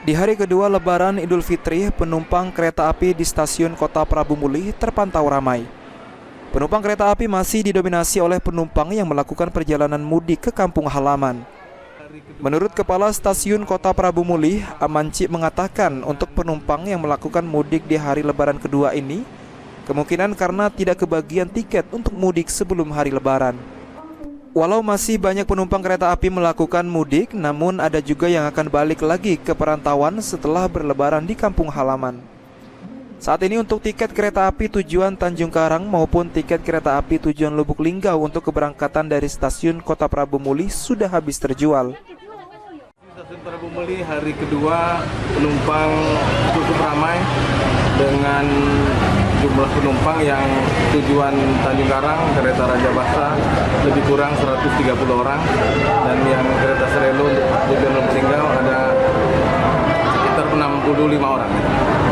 Di hari kedua Lebaran Idul Fitri, penumpang kereta api di stasiun Kota Prabu Mulih terpantau ramai. Penumpang kereta api masih didominasi oleh penumpang yang melakukan perjalanan mudik ke kampung halaman. Menurut Kepala Stasiun Kota Prabu Mulih, Amanci mengatakan untuk penumpang yang melakukan mudik di hari Lebaran kedua ini, kemungkinan karena tidak kebagian tiket untuk mudik sebelum hari Lebaran. Walau masih banyak penumpang kereta api melakukan mudik, namun ada juga yang akan balik lagi ke perantauan setelah berlebaran di kampung halaman. Saat ini untuk tiket kereta api tujuan Tanjung Karang maupun tiket kereta api tujuan Lubuk Linggau untuk keberangkatan dari stasiun Kota Prabu Mulih sudah habis terjual. Stasiun Prabu Mulih hari kedua penumpang cukup ramai dengan jumlah penumpang yang tujuan Tanjung Karang kereta Raja Basa lebih kurang 130 orang, dan yang kereta Serelo tujuan Lubuk Linggau ada sekitar 65 orang.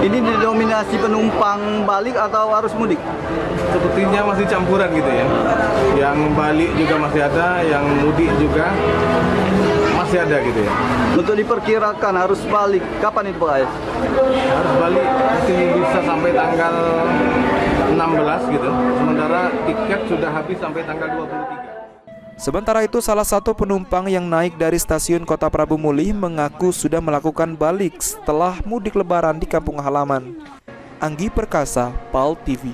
Ini didominasi penumpang balik atau arus mudik? Sepertinya masih campuran gitu ya. Yang balik juga masih ada, yang mudik juga masih ada gitu ya. Untuk diperkirakan harus balik, kapan itu Pak Ais? Harus balik mungkin bisa sampai tanggal 16 gitu. Sementara tiket sudah habis sampai tanggal 23. Sementara itu, salah satu penumpang yang naik dari stasiun Kota Prabu Mulih mengaku sudah melakukan balik setelah mudik lebaran di kampung halaman. Anggi Perkasa, PAL TV.